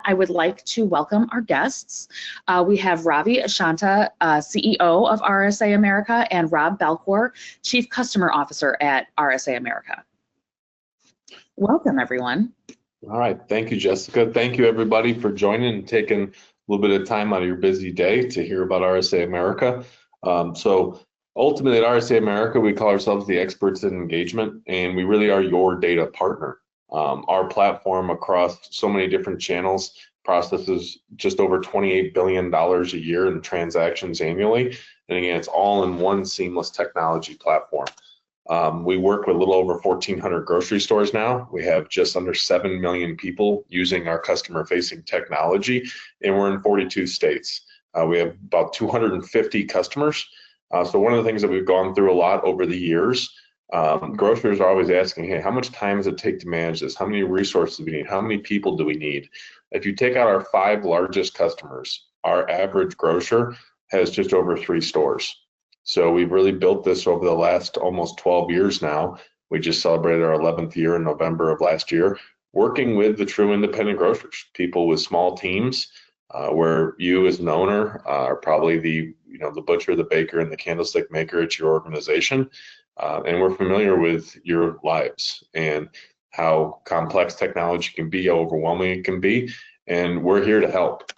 I would like to welcome our guests. We have Ravi Ashanta, CEO of RSA America, and Rob Belcore, Chief Customer Officer at RSA America. Welcome, everyone. All right, thank you, Jessica. Thank you, everybody, for joining and taking a little bit of time out of your busy day to hear about RSA America. So ultimately at RSA America, we call ourselves the experts in engagement, and we really are your data partner. Our platform across so many different channels processes just over $28 billion a year in transactions annually. And again, it's all in one seamless technology platform. We work with a little over 1,400 grocery stores now. We have just under 7 million people using our customer-facing technology, and we're in 42 states. We have about 250 customers. So one of the things that we've gone through a lot over the years, grocers are always asking, hey, how much time does it take to manage this? How many resources do we need? How many people do we need? If you take out our 5 largest customers, our average grocer has just over 3 stores. So we've really built this over the last almost 12 years now. We just celebrated our 11th year in November of last year, working with the true independent grocers, people with small teams, where you as an owner are probably the butcher, the baker, and the candlestick maker at your organization. And we're familiar with your lives and how complex technology can be, how overwhelming it can be, and we're here to help.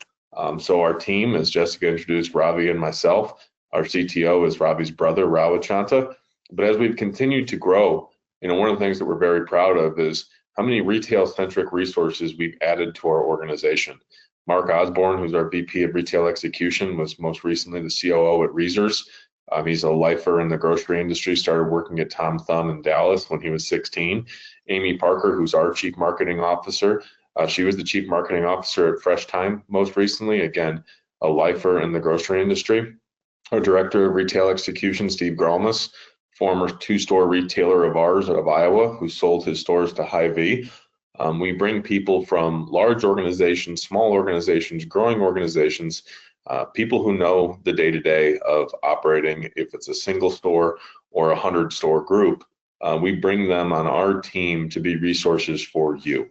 So our team, as Jessica introduced Ravi and myself, our CTO is Ravi's brother, Ravi Ashanta. But as we've continued to grow, one of the things that we're very proud of is how many retail-centric resources we've added to our organization. Mark Osborne, who's our VP of Retail Execution, was most recently the COO at Grocers. He's a lifer in the grocery industry, started working at Tom Thumb in Dallas when he was 16. Amy Parker, who's our Chief Marketing Officer, she was the Chief Marketing Officer at Fresh Time most recently, again, a lifer in the grocery industry. Our Director of Retail Execution, Steve Gralmus, former 2-store retailer of ours out of Iowa, who sold his stores to Hy-Vee. We bring people from large organizations, small organizations, growing organizations, people who know the day-to-day of operating, if it's a single store or a 100-store group. We bring them on our team to be resources for you.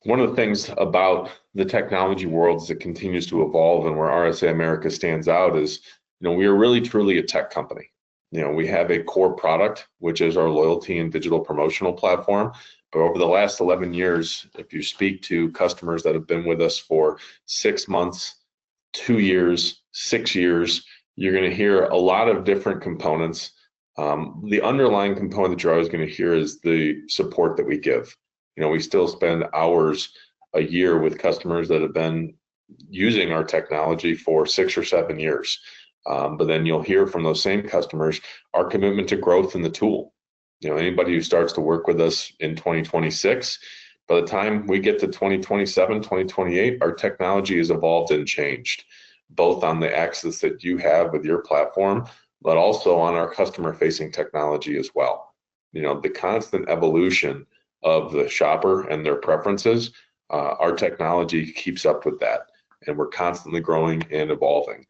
One of the things about the technology world as it continues to evolve and where RSA America stands out is, we are really truly a tech company. We have a core product, which is our loyalty and digital promotional platform. But over the last 11 years, if you speak to customers that have been with us for 6 months, 2 years, 6 years, you're going to hear a lot of different components. The underlying component that you're always going to hear is the support that we give. We still spend hours a year with customers that have been using our technology for 6 or 7 years. But then you'll hear from those same customers our commitment to growth in the tool. Anybody who starts to work with us in 2026, by the time we get to 2027, 2028, our technology has evolved and changed, both on the access that you have with your platform, but also on our customer-facing technology as well. The constant evolution of the shopper and their preferences, our technology keeps up with that, and we're constantly growing and evolving.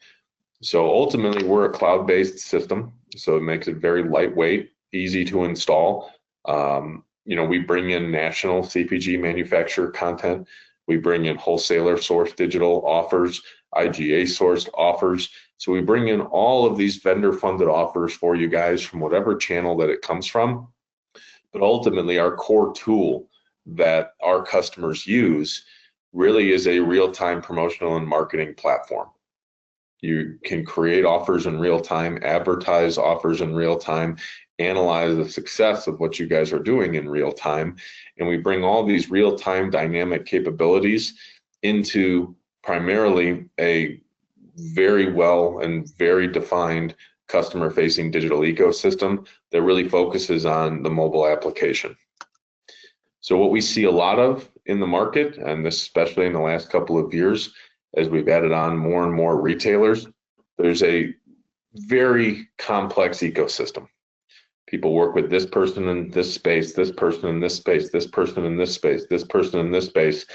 So ultimately, we're a cloud-based system, so it makes it very lightweight, easy to install. We bring in national CPG manufacturer content. We bring in wholesaler sourced digital offers, IGA sourced offers. So we bring in all of these vendor-funded offers for you guys from whatever channel that it comes from. But ultimately, our core tool that our customers use really is a real-time promotional and marketing platform. You can create offers in real time, advertise offers in real time, analyze the success of what you guys are doing in real time. And we bring all these real-time dynamic capabilities into primarily a very well and very defined customer-facing digital ecosystem that really focuses on the mobile application. So what we see a lot of in the market, and especially in the last couple of years, as we've added on more and more retailers, there's a very complex ecosystem. People work with this person in this space, this person in this space, this person in this space, this person in this space,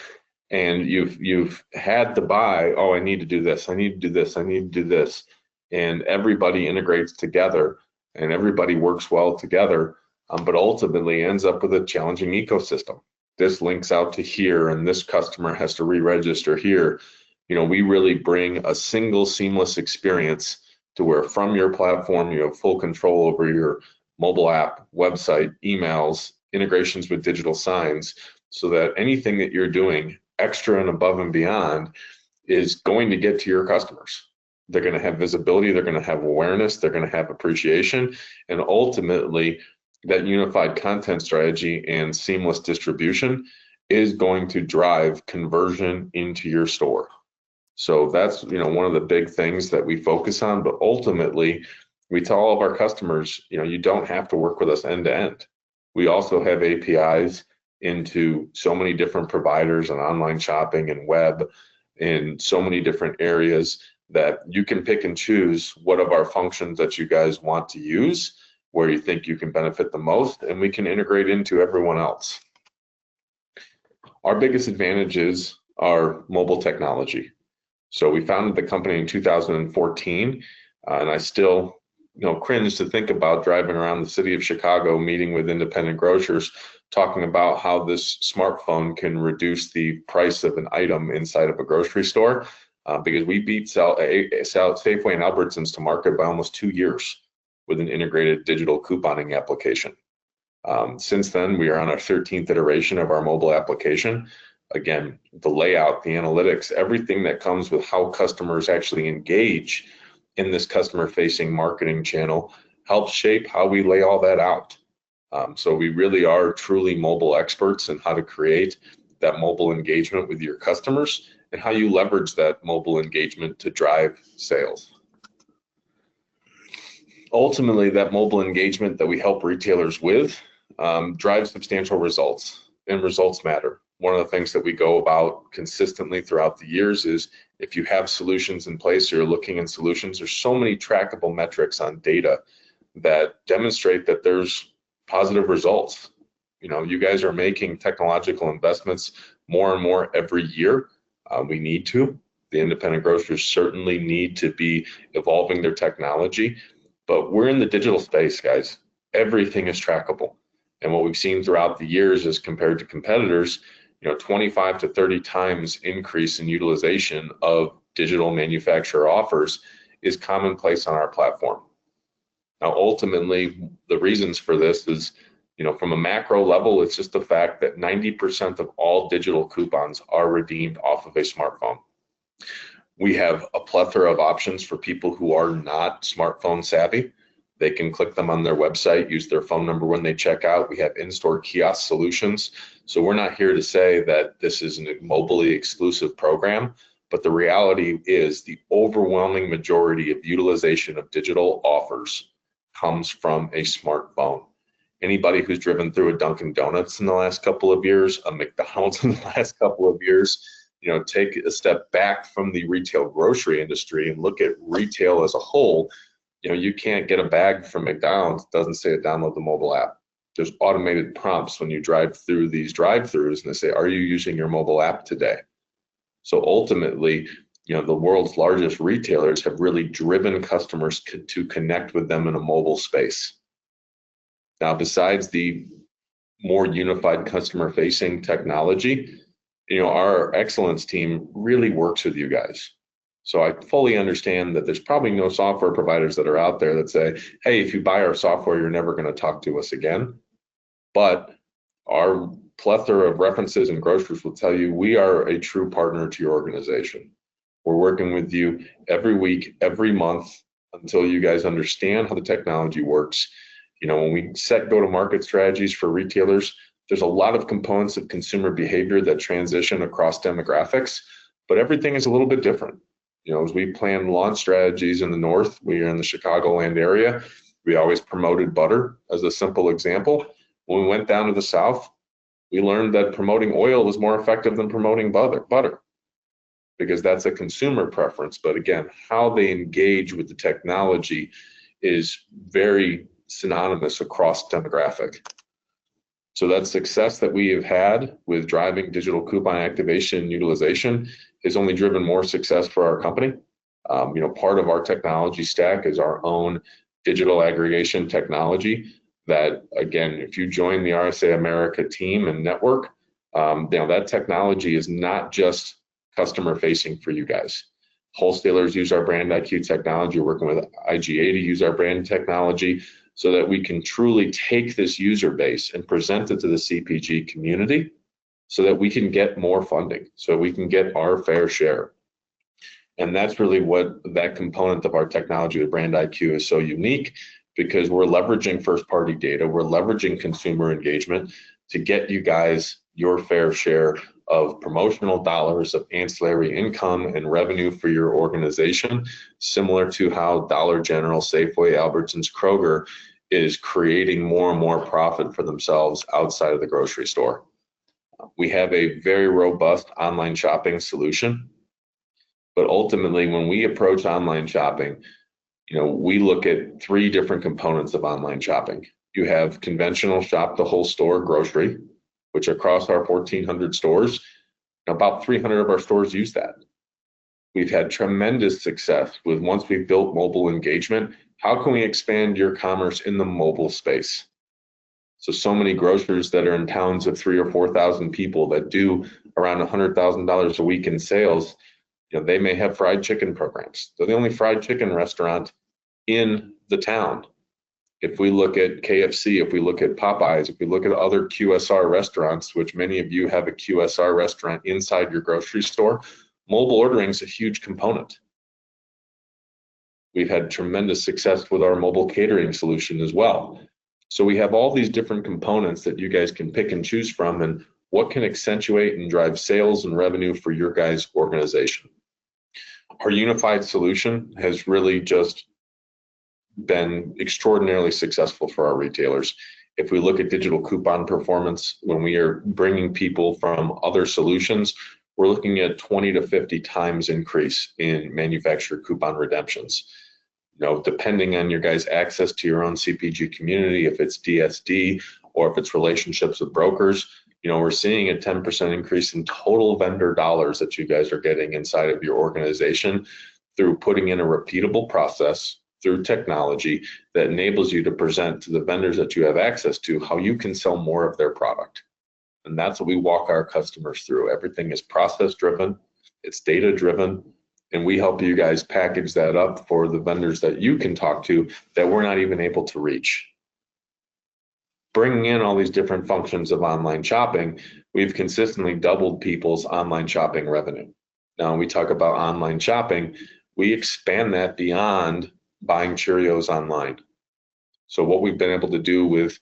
and you've had to buy, oh, I need to do this, I need to do this, I need to do this. And everybody integrates together and everybody works well together, but ultimately ends up with a challenging ecosystem. this links out to here and this customer has to re-register here. We really bring a single seamless experience to where from your platform, you have full control over your mobile app, website, emails, integrations with digital signs, so that anything that you're doing extra and above and beyond is going to get to your customers. They're going to have visibility, they're going to have awareness, they're going to have appreciation, and ultimately that unified content strategy and seamless distribution is going to drive conversion into your store. So that's one of the big things that we focus on, but ultimately we tell all of our customers, you don't have to work with us end to end. We also have APIs into so many different providers and online shopping and web in so many different areas that you can pick and choose what of our functions that you guys want to use, where you think you can benefit the most, and we can integrate into everyone else. Our biggest advantages are mobile technology. So we founded the company in 2014, and I still cringe to think about driving around the city of Chicago, meeting with independent grocers, talking about how this smartphone can reduce the price of an item inside of a grocery store, because we beat Safeway and Albertsons to market by almost 2 years with an integrated digital couponing application. Since then, we are on our 13th iteration of our mobile application. Again, the layout, the analytics, everything that comes with how customers actually engage in this customer-facing marketing channel helps shape how we lay all that out. So we really are truly mobile experts in how to create that mobile engagement with your customers and how you leverage that mobile engagement to drive sales. Ultimately, that mobile engagement that we help retailers with drives substantial results, and results matter. One of the things that we go about consistently throughout the years is if you have solutions in place or you're looking in solutions, there's so many trackable metrics on data that demonstrate that there's positive results. You guys are making technological investments more and more every year. We need to. The independent grocers certainly need to be evolving their technology, but we're in the digital space, guys. Everything is trackable. And what we've seen throughout the years is compared to competitors, 25 to 30 times increase in utilization of digital manufacturer offers is commonplace on our platform. Now, ultimately, the reasons for this is, from a macro level, it's just the fact that 90% of all digital coupons are redeemed off of a smartphone. We have a plethora of options for people who are not smartphone savvy. They can click them on their website, use their phone number when they check out. We have in-store kiosk solutions. So we're not here to say that this is a mobily exclusive program, but the reality is the overwhelming majority of utilization of digital offers comes from a smartphone. Anybody who's driven through a Dunkin' Donuts in the last couple of years, a McDonald's in the last couple of years, take a step back from the retail grocery industry and look at retail as a whole. You can't get a bag from McDonald's, it doesn't say download the mobile app. There's automated prompts when you drive through these drive-throughs and they say, are you using your mobile app today? So ultimately, the world's largest retailers have really driven customers to connect with them in a mobile space. Now, besides the more unified customer-facing technology, our excellence team really works with you guys. So I fully understand that there's probably no software providers that are out there that say, hey, if you buy our software, you're never going to talk to us again. But our plethora of references and grocers will tell you we are a true partner to your organization. We're working with you every week, every month until you guys understand how the technology works. When we set go-to-market strategies for retailers, there's a lot of components of consumer behavior that transition across demographics, but everything is a little bit different. As we plan launch strategies in the North, we are in the Chicagoland area, we always promoted butter as a simple example. When we went down to the South, we learned that promoting oil was more effective than promoting butter, because that's a consumer preference. But again, how they engage with the technology is very synonymous across demographic. So that success that we have had with driving digital coupon activation and utilization has only driven more success for our company. Part of our technology stack is our own digital aggregation technology that, again, if you join the RSA America team and network, That technology is not just customer facing for you guys. Wholesalers use our brand IQ technology, working with IGA to use our brand technology so that we can truly take this user base and present it to the CPG community so that we can get more funding, so we can get our fair share. And that's really what that component of our technology, the brand IQ, is so unique, because we're leveraging first party data, we're leveraging consumer engagement to get you guys your fair share of promotional dollars, of ancillary income and revenue for your organization, similar to how Dollar General, Safeway, Albertsons, Kroger is creating more and more profit for themselves outside of the grocery store. We have a very robust online shopping solution, but ultimately when we approach online shopping, we look at three different components of online shopping. You have conventional shop the whole store grocery, which across our 1,400 stores, about 300 of our stores use that. We've had tremendous success with, once we've built mobile engagement, how can we expand your commerce in the mobile space? So many grocers that are in towns of 3,000 or 4,000 people that do around $100,000 a week in sales, they may have fried chicken programs. They're the only fried chicken restaurant in the town. If we look at KFC, if we look at Popeyes, if we look at other QSR restaurants, which many of you have a QSR restaurant inside your grocery store, mobile ordering is a huge component. We've had tremendous success with our mobile catering solution as well. So we have all these different components that you guys can pick and choose from, and what can accentuate and drive sales and revenue for your guys' organization. Our unified solution has really just been extraordinarily successful for our retailers. If we look at digital coupon performance, when we are bringing people from other solutions, we're looking at 20 to 50 times increase in manufacturer coupon redemptions. Depending on your guys' access to your own CPG community, if it's DSD or if it's relationships with brokers, we're seeing a 10% increase in total vendor dollars that you guys are getting inside of your organization through putting in a repeatable process through technology that enables you to present to the vendors that you have access to how you can sell more of their product. And that's what we walk our customers through. Everything is process driven, it's data driven, and we help you guys package that up for the vendors that you can talk to that we're not even able to reach. Bringing in all these different functions of online shopping, we've consistently doubled people's online shopping revenue. Now, when we talk about online shopping, we expand that beyond buying Cheerios online. So what we've been able to do with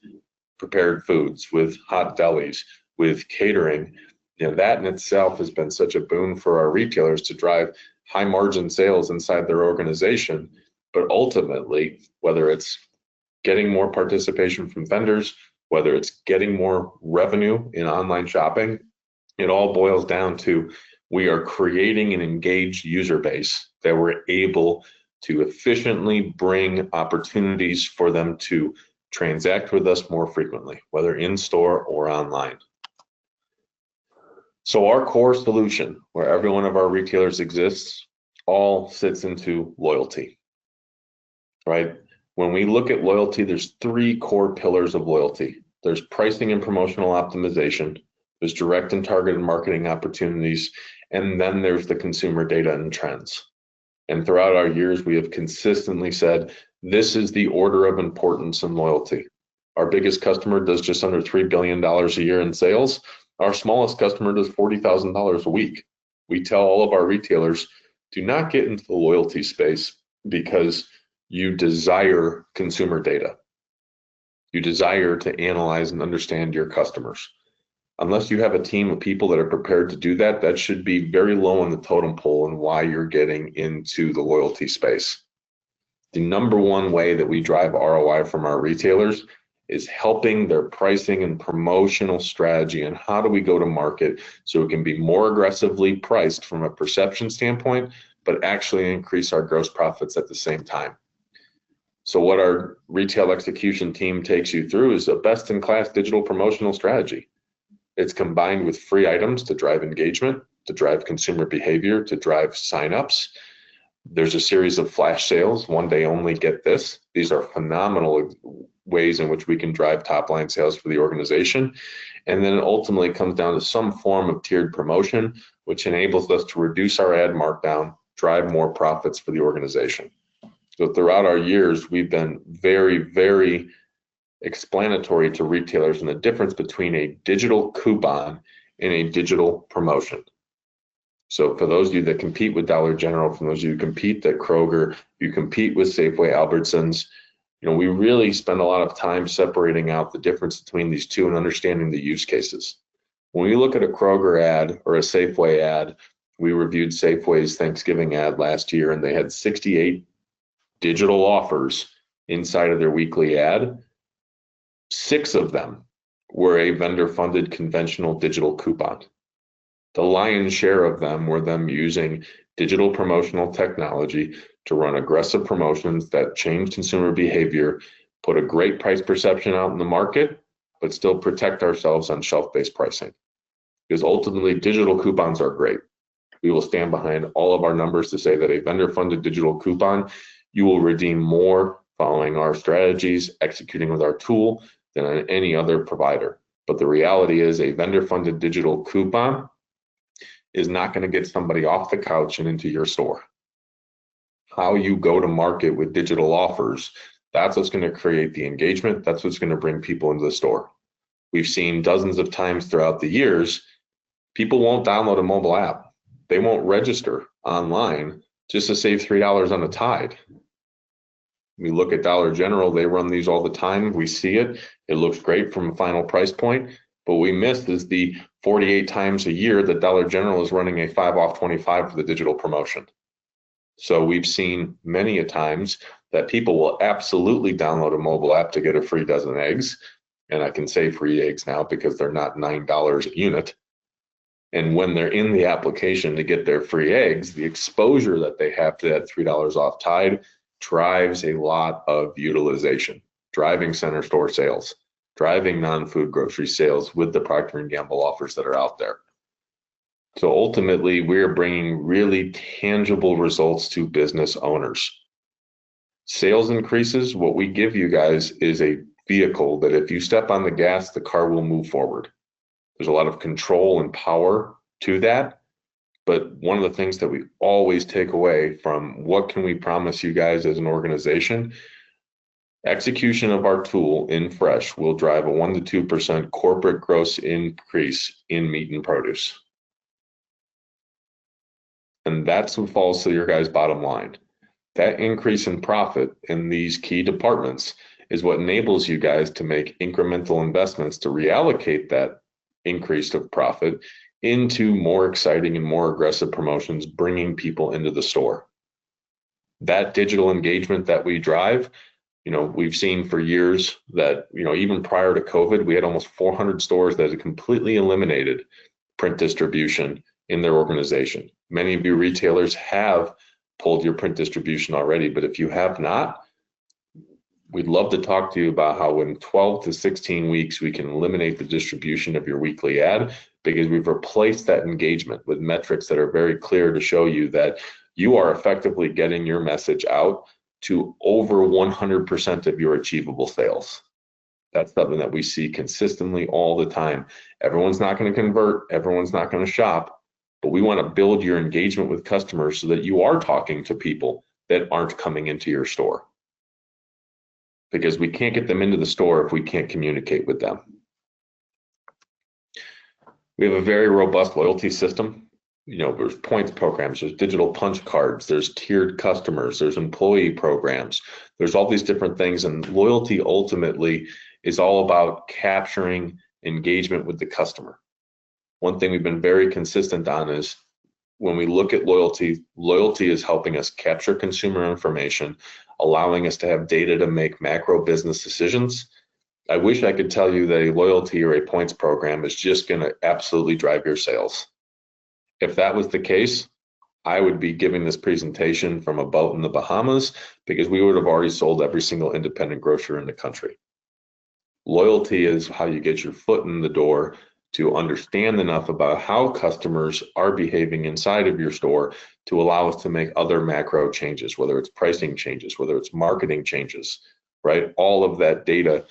prepared foods, with hot delis, with catering, that in itself has been such a boon for our retailers to drive high margin sales inside their organization. But ultimately, whether it's getting more participation from vendors, whether it's getting more revenue in online shopping, it all boils down to we are creating an engaged user base that we're able to efficiently bring opportunities for them to transact with us more frequently, whether in store or online. So our core solution, where every one of our retailers exists, all sits into loyalty, right? When we look at loyalty, there's three core pillars of loyalty. There's pricing and promotional optimization, there's direct and targeted marketing opportunities, and then there's the consumer data and trends. And throughout our years, we have consistently said, this is the order of importance in loyalty. Our biggest customer does just under $3 billion a year in sales. Our smallest customer does $40,000 a week. We tell all of our retailers, do not get into the loyalty space because you desire consumer data. You desire to analyze and understand your customers. Unless you have a team of people that are prepared to do that, that should be very low on the totem pole and why you're getting into the loyalty space. The number one way that we drive ROI from our retailers is helping their pricing and promotional strategy, and how do we go to market so it can be more aggressively priced from a perception standpoint, but actually increase our gross profits at the same time. So what our retail execution team takes you through is a best-in-class digital promotional strategy. It's combined with free items to drive engagement, to drive consumer behavior, to drive signups. There's a series of flash sales, one day only, get this. These are phenomenal ways in which we can drive top line sales for the organization. And then it ultimately comes down to some form of tiered promotion, which enables us to reduce our ad markdown, drive more profits for the organization. So throughout our years, we've been very, very explanatory to retailers in the difference between a digital coupon and a digital promotion. So for those of you that compete with Dollar General, for those of you who compete at Kroger, you compete with Safeway, Albertsons, we really spend a lot of time separating out the difference between these two and understanding the use cases. When we look at a Kroger ad or a Safeway ad, we reviewed Safeway's Thanksgiving ad last year, and they had 68 digital offers inside of their weekly ad. 6 of them were a vendor-funded conventional digital coupon. The lion's share of them were them using digital promotional technology to run aggressive promotions that change consumer behavior, put a great price perception out in the market, but still protect ourselves on shelf-based pricing. Because ultimately, digital coupons are great. We will stand behind all of our numbers to say that a vendor-funded digital coupon, you will redeem more following our strategies, executing with our tool than on any other provider. But the reality is a vendor-funded digital coupon is not going to get somebody off the couch and into your store. How you go to market with digital offers, that's what's going to create the engagement. That's what's going to bring people into the store. We've seen dozens of times throughout the years, people won't download a mobile app. They won't register online just to save $3 on a Tide. We look at Dollar General, they run these all the time. We see it. It looks great from a final price point. But what we missed is the 48 times a year that Dollar General is running a 5 off 25 for the digital promotion. So we've seen many a times that people will absolutely download a mobile app to get a free dozen eggs. And I can say free eggs now because they're not $9 a unit. And when they're in the application to get their free eggs, the exposure that they have to that $3 off Tide drives a lot of utilization, driving center store sales, driving non-food grocery sales with the Procter & Gamble offers that are out there. So ultimately, we're bringing really tangible results to business owners. Sales increases, what we give you guys is a vehicle that if you step on the gas, the car will move forward. There's a lot of control and power to that. But one of the things that we always take away from what can we promise you guys as an organization, execution of our tool in fresh will drive a 1% to 2% corporate gross increase in meat and produce. And that's what falls to your guys' bottom line. That increase in profit in these key departments is what enables you guys to make incremental investments to reallocate that increase of profit into more exciting and more aggressive promotions, bringing people into the store. That digital engagement that we drive, we've seen for years that, even prior to COVID, we had almost 400 stores that had completely eliminated print distribution in their organization. Many of you retailers have pulled your print distribution already, but if you have not, we'd love to talk to you about how in 12 to 16 weeks, we can eliminate the distribution of your weekly ad because we've replaced that engagement with metrics that are very clear to show you that you are effectively getting your message out to over 100% of your achievable sales. That's something that we see consistently all the time. Everyone's not going to convert, everyone's not going to shop, but we want to build your engagement with customers so that you are talking to people that aren't coming into your store. Because we can't get them into the store if we can't communicate with them. We have a very robust loyalty system. There's points programs, there's digital punch cards, there's tiered customers, there's employee programs, there's all these different things. And loyalty ultimately is all about capturing engagement with the customer. One thing we've been very consistent on is when we look at loyalty, loyalty is helping us capture consumer information, allowing us to have data to make macro business decisions. I wish I could tell you that a loyalty or a points program is just going to absolutely drive your sales. If that was the case, I would be giving this presentation from a boat in the Bahamas because we would have already sold every single independent grocer in the country. Loyalty is how you get your foot in the door to understand enough about how customers are behaving inside of your store to allow us to make other macro changes, whether it's pricing changes, whether it's marketing changes. right? All of that data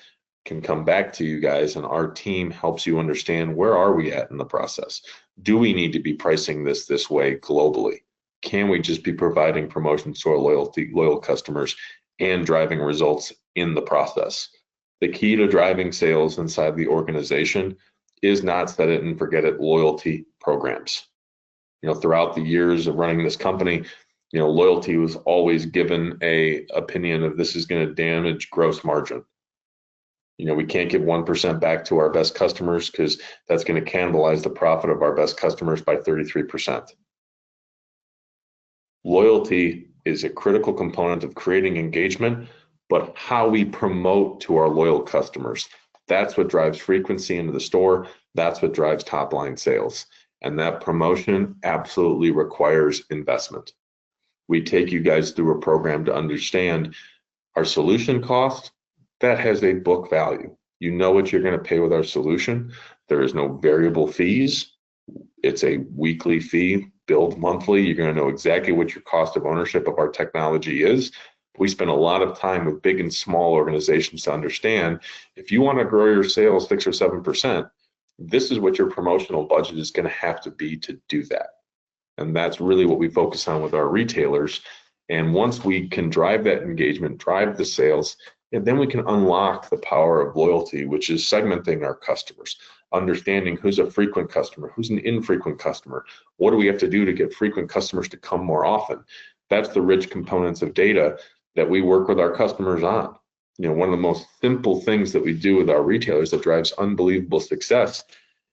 can come back to you guys, and our team helps you understand where are we at in the process. Do we need to be pricing this way globally? Can we just be providing promotions to our loyal customers and driving results in the process? The key to driving sales inside the organization is not set it and forget it loyalty programs. Throughout the years of running this company, loyalty was always given a opinion of this is going to damage gross margin. We can't give 1% back to our best customers because that's going to cannibalize the profit of our best customers by 33%. Loyalty is a critical component of creating engagement, but how we promote to our loyal customers, that's what drives frequency into the store. That's what drives top line sales. And that promotion absolutely requires investment. We take you guys through a program to understand our solution cost. That has a book value. You know what you're going to pay with our solution. There is no variable fees. It's a weekly fee, billed monthly. You're going to know exactly what your cost of ownership of our technology is. We spend a lot of time with big and small organizations to understand if you want to grow your sales 6 or 7%, this is what your promotional budget is going to have to be to do that. And that's really what we focus on with our retailers. And once we can drive that engagement, drive the sales, and then we can unlock the power of loyalty, which is segmenting our customers, understanding who's a frequent customer, who's an infrequent customer. What do we have to do to get frequent customers to come more often? That's the rich components of data that we work with our customers on. One of the most simple things that we do with our retailers that drives unbelievable success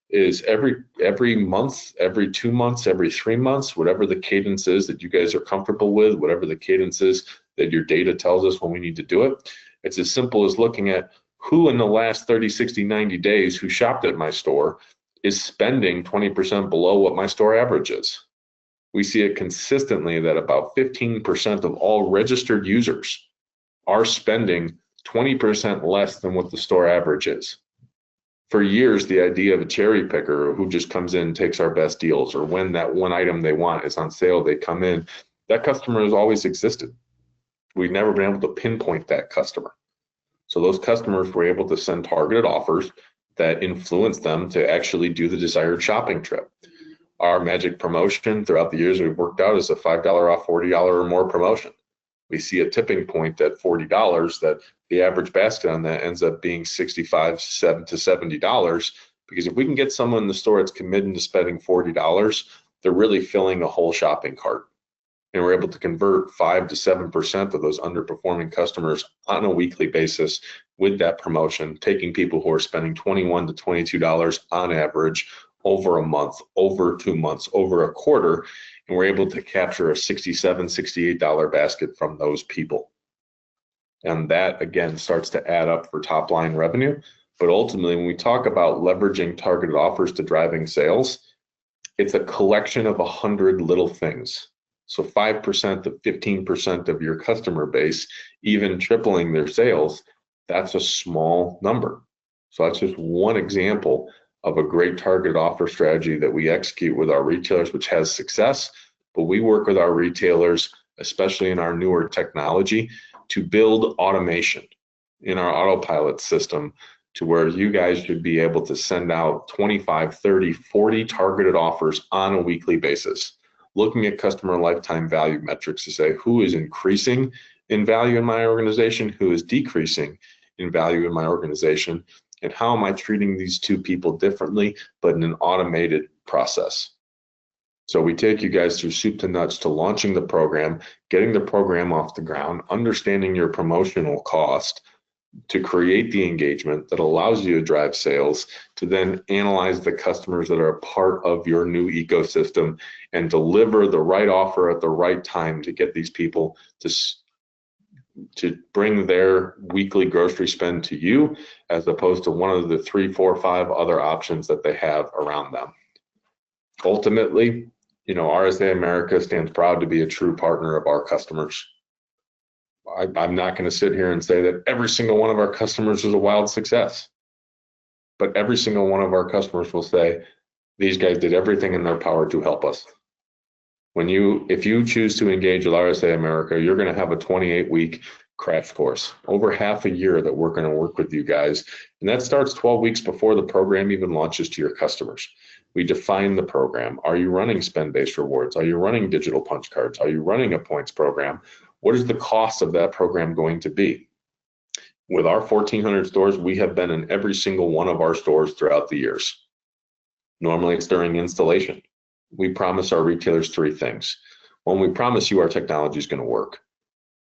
is every month, every 2 months, every 3 months, whatever the cadence is that you guys are comfortable with, whatever the cadence is that your data tells us when we need to do it. It's as simple as looking at who in the last 30, 60, 90 days who shopped at my store is spending 20% below what my store average is. We see it consistently that about 15% of all registered users are spending 20% less than what the store average is. For years, the idea of a cherry picker who just comes in and takes our best deals, or when that one item they want is on sale, they come in, that customer has always existed. We've never been able to pinpoint that customer. So those customers were able to send targeted offers that influence them to actually do the desired shopping trip. Our magic promotion throughout the years we've worked out is a $5 off $40 or more promotion. We see a tipping point at $40 that the average basket on that ends up being $65 to $70, because if we can get someone in the store that's committed to spending $40, they're really filling a whole shopping cart. And we're able to convert 5 to 7% of those underperforming customers on a weekly basis with that promotion, taking people who are spending $21 to $22 on average over a month, over 2 months, over a quarter, and we're able to capture a $67, $68 basket from those people. And that, again, starts to add up for top line revenue. But ultimately, when we talk about leveraging targeted offers to driving sales, it's a collection of 100 little things. So 5% to 15% of your customer base, even tripling their sales, that's a small number. So that's just one example of a great target offer strategy that we execute with our retailers, which has success. But we work with our retailers, especially in our newer technology, to build automation in our autopilot system to where you guys should be able to send out 25, 30, 40 targeted offers on a weekly basis, looking at customer lifetime value metrics to say who is increasing in value in my organization, who is decreasing in value in my organization, and how am I treating these two people differently, but in an automated process. So we take you guys through soup to nuts to launching the program, getting the program off the ground, understanding your promotional cost to create the engagement that allows you to drive sales, to then analyze the customers that are a part of your new ecosystem and deliver the right offer at the right time to get these people to bring their weekly grocery spend to you, as opposed to one of the 3, 4, 5 other options that they have around them. Ultimately, RSA America stands proud to be a true partner of our customers. I'm not going to sit here and say that every single one of our customers is a wild success, but every single one of our customers will say, these guys did everything in their power to help us. If you choose to engage with RSA America, you're going to have a 28-week crash course, over half a year that we're going to work with you guys. And that starts 12 weeks before the program even launches to your customers. We define the program. Are you running spend-based rewards? Are you running digital punch cards? Are you running a points program? What is the cost of that program going to be? With our 1,400 stores, we have been in every single one of our stores throughout the years. Normally it's during installation. We promise our retailers three things. One, we promise you our technology is going to work.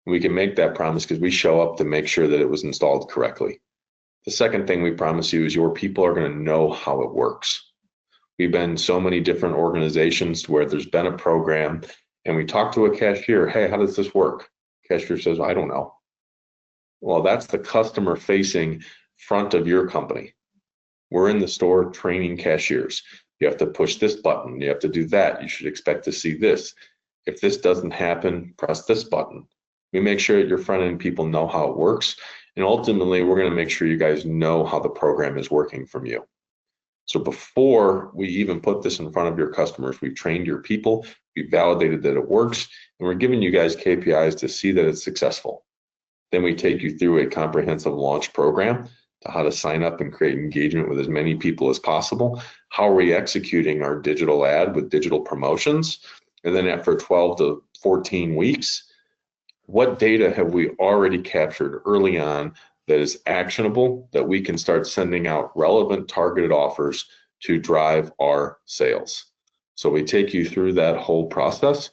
We can make that promise because we show up to make sure that it was installed correctly. The second thing we promise you is your people are going to know how it works. We've been in so many different organizations where there's been a program and we talk to a cashier, hey, how does this work? Cashier says, I don't know. Well, that's the customer facing front of your company. We're in the store training cashiers. You have to push this button. You have to do that. You should expect to see this. If this doesn't happen, press this button. We make sure that your front end people know how it works. And ultimately, we're going to make sure you guys know how the program is working from you. So before we even put this in front of your customers, we've trained your people, we've validated that it works, and we're giving you guys KPIs to see that it's successful. Then we take you through a comprehensive launch program to how to sign up and create engagement with as many people as possible. How are we executing our digital ad with digital promotions? And then after 12 to 14 weeks, what data have we already captured early on that is actionable, that we can start sending out relevant targeted offers to drive our sales? So we take you through that whole process.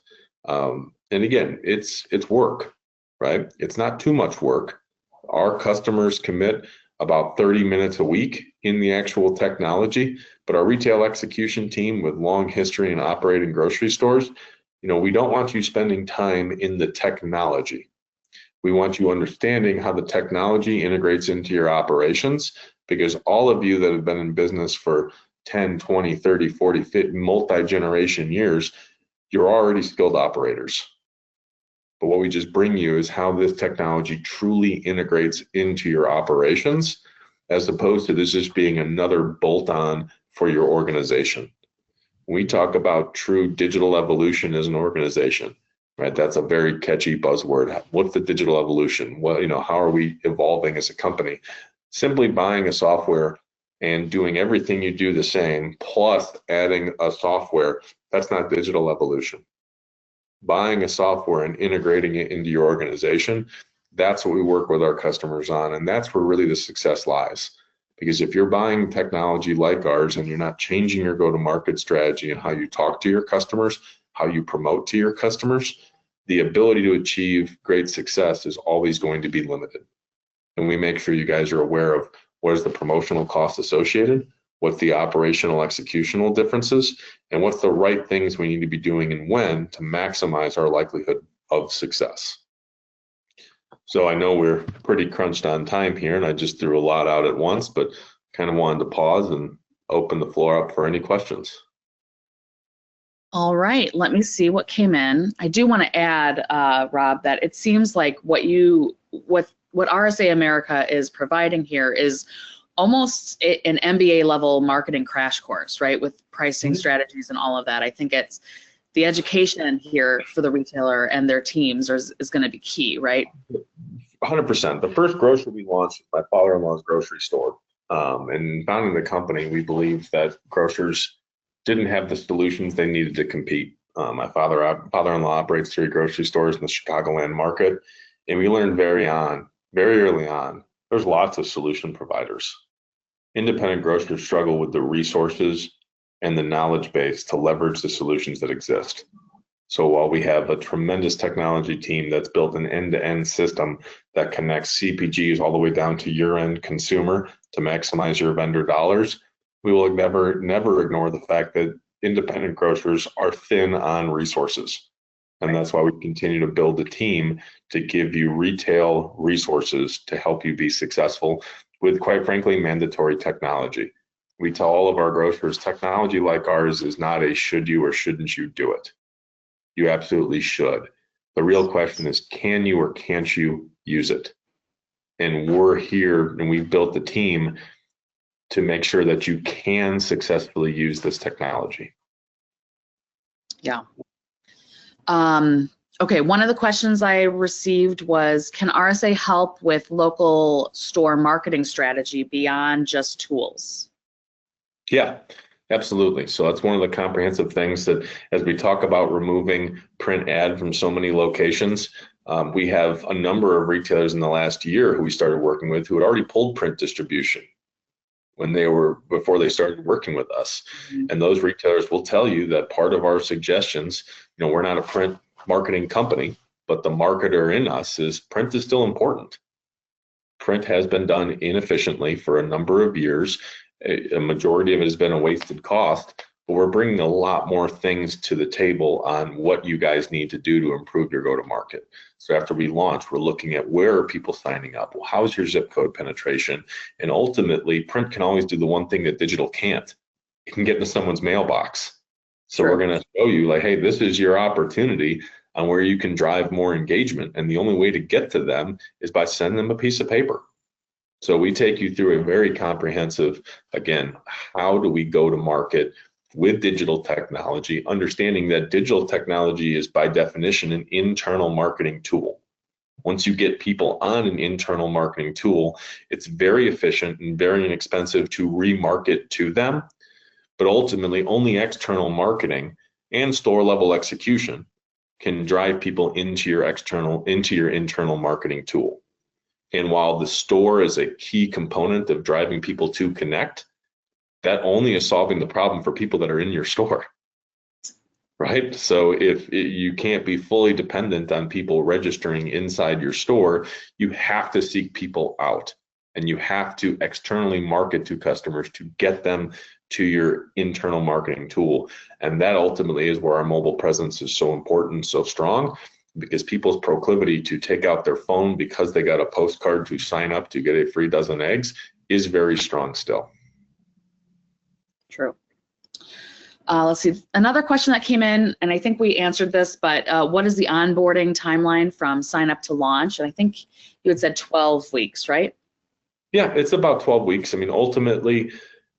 And again, it's work, right? It's not too much work. Our customers commit about 30 minutes a week in the actual technology, but our retail execution team with long history in operating grocery stores, we don't want you spending time in the technology. We want you understanding how the technology integrates into your operations, because all of you that have been in business for 10, 20, 30, 40, 50, multi-generation years, you're already skilled operators. But what we just bring you is how this technology truly integrates into your operations, as opposed to this just being another bolt-on for your organization. We talk about true digital evolution as an organization, right? That's a very catchy buzzword. What's the digital evolution? Well, how are we evolving as a company? Simply buying a software and doing everything you do the same, plus adding a software, that's not digital evolution. Buying a software and integrating it into your organization, that's what we work with our customers on. And that's where really the success lies. Because if you're buying technology like ours and you're not changing your go-to-market strategy and how you talk to your customers, how you promote to your customers, the ability to achieve great success is always going to be limited. And we make sure you guys are aware of what is the promotional cost associated, what's the operational executional differences, and what's the right things we need to be doing and when to maximize our likelihood of success. So I know we're pretty crunched on time here, and I just threw a lot out at once, but kind of wanted to pause and open the floor up for any questions. All right, let me see what came in. I do want to add, Rob, that it seems like what RSA America is providing here is almost an MBA level marketing crash course, right? With pricing strategies and all of that. I think it's the education here for the retailer and their teams is going to be key, right? 100%. The first grocery we launched was my father-in-law's grocery store. And founding the company, we believed that grocers didn't have the solutions they needed to compete. My father-in-law operates 3 grocery stores in the Chicagoland market, and we learned very early on, there's lots of solution providers. Independent grocers struggle with the resources and the knowledge base to leverage the solutions that exist. So while we have a tremendous technology team that's built an end-to-end system that connects CPGs all the way down to your end consumer to maximize your vendor dollars, we will never ignore the fact that independent grocers are thin on resources. And that's why we continue to build a team to give you retail resources to help you be successful with, quite frankly, mandatory technology. We tell all of our grocers, technology like ours is not a should you or shouldn't you do it. You absolutely should. The real question is, can you or can't you use it? And we're here and we've built the team to make sure that you can successfully use this technology. Yeah. Okay, one of the questions I received was, can RSA help with local store marketing strategy beyond just tools? Yeah, absolutely. So that's one of the comprehensive things that as we talk about removing print ad from so many locations, we have a number of retailers in the last year who we started working with who had already pulled print distribution before they started working with us. And those retailers will tell you that part of our suggestions, we're not a print marketing company, but the marketer in us is print is still important. Print has been done inefficiently for a number of years. A majority of it has been a wasted cost, but we're bringing a lot more things to the table on what you guys need to do to improve your go-to-market. So after we launch, we're looking at where are people signing up? Well, how's your zip code penetration? And ultimately, print can always do the one thing that digital can't. It can get into someone's mailbox. So Sure. we're going to show you like, hey, this is your opportunity on where you can drive more engagement. And the only way to get to them is by sending them a piece of paper. So we take you through a very comprehensive, again, how do we go to market with digital technology, understanding that digital technology is by definition an internal marketing tool. Once you get people on an internal marketing tool, it's very efficient and very inexpensive to remarket to them. But ultimately, only external marketing and store level execution can drive people into your internal marketing tool. And while the store is a key component of driving people to connect, that only is solving the problem for people that are in your store, right? So if you can't be fully dependent on people registering inside your store, you have to seek people out and you have to externally market to customers to get them to your internal marketing tool. And that ultimately is where our mobile presence is so important, so strong, because people's proclivity to take out their phone because they got a postcard to sign up to get a free dozen eggs is very strong still. True. Let's see, another question that came in, and I think we answered this, but what is the onboarding timeline from sign up to launch? And I think you had said 12 weeks, right? Yeah, it's about 12 weeks. I mean, ultimately,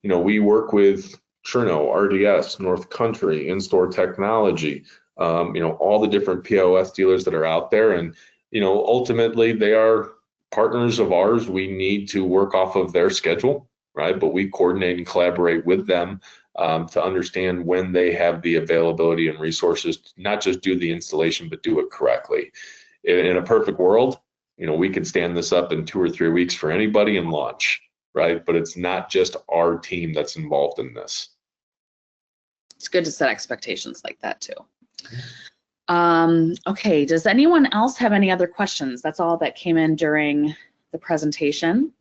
we work with Cherno, RDS, North Country, In-Store Technology, all the different POS dealers that are out there. And, ultimately they are partners of ours. We need to work off of their schedule, right? But we coordinate and collaborate with them to understand when they have the availability and resources to not just do the installation, but do it correctly. In a perfect world, we could stand this up in 2 or 3 weeks for anybody and launch, right? But it's not just our team that's involved in this. It's good to set expectations like that too. Okay, does anyone else have any other questions? That's all that came in during the presentation.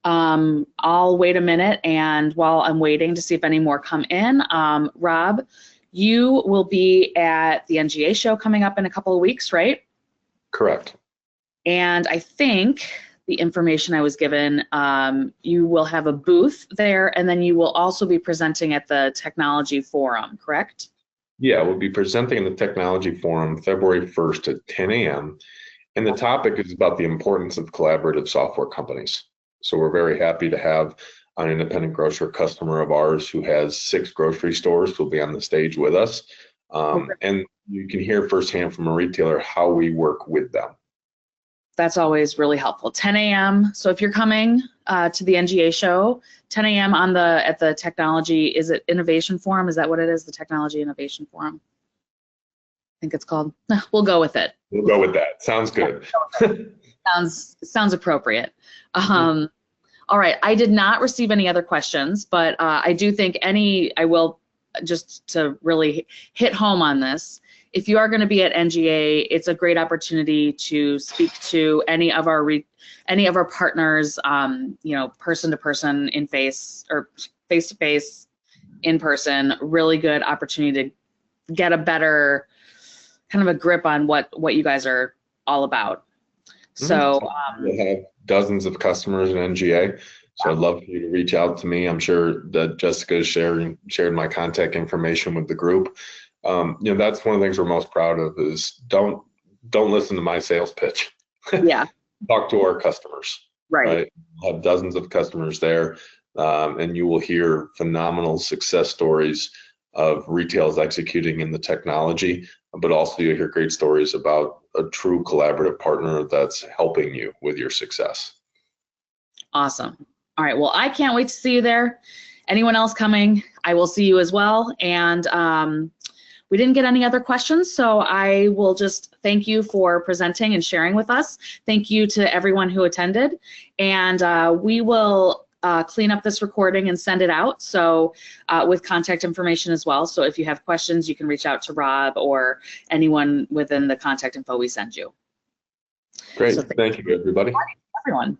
I'll wait a minute, and while I'm waiting to see if any more come in, Rob, you will be at the NGA show coming up in a couple of weeks, right? Correct. And I think the information I was given, you will have a booth there, and then you will also be presenting at the Technology Forum, correct? Yeah, we'll be presenting in the Technology Forum February 1st at 10 a.m. And the topic is about the importance of collaborative software companies. So we're very happy to have an independent grocer customer of ours who has 6 grocery stores who will be on the stage with us. And you can hear firsthand from a retailer how we work with them. That's always really helpful. 10 a.m. So if you're coming to the NGA show, 10 a.m. at the Technology, is it Innovation Forum? Is that what it is? The Technology Innovation Forum? I think it's called. We'll go with it. We'll go with that. Sounds good. Sounds appropriate. All right. I did not receive any other questions, but I do think I will, just to really hit home on this, if you are going to be at NGA, it's a great opportunity to speak to any of our partners, person to person, face to face, in person. Really good opportunity to get a better kind of a grip on what you guys are all about. So we'll have dozens of customers in NGA. So I'd love for you to reach out to me. I'm sure that Jessica shared my contact information with the group. That's one of the things we're most proud of is don't listen to my sales pitch. Yeah. Talk to our customers. Right. We'll have dozens of customers there, and you will hear phenomenal success stories of retailers executing in the technology but also you'll hear great stories about a true collaborative partner that's helping you with your success. Awesome. All right, well, I can't wait to see you there. Anyone else coming, I will see you as well. And we didn't get any other questions, so I will just thank you for presenting and sharing with us. Thank you to everyone who attended. And we will clean up this recording and send it out, so with contact information as well. So if you have questions, you can reach out to Rob or anyone within the contact info we send you. Great. So thank you, everybody. Everyone.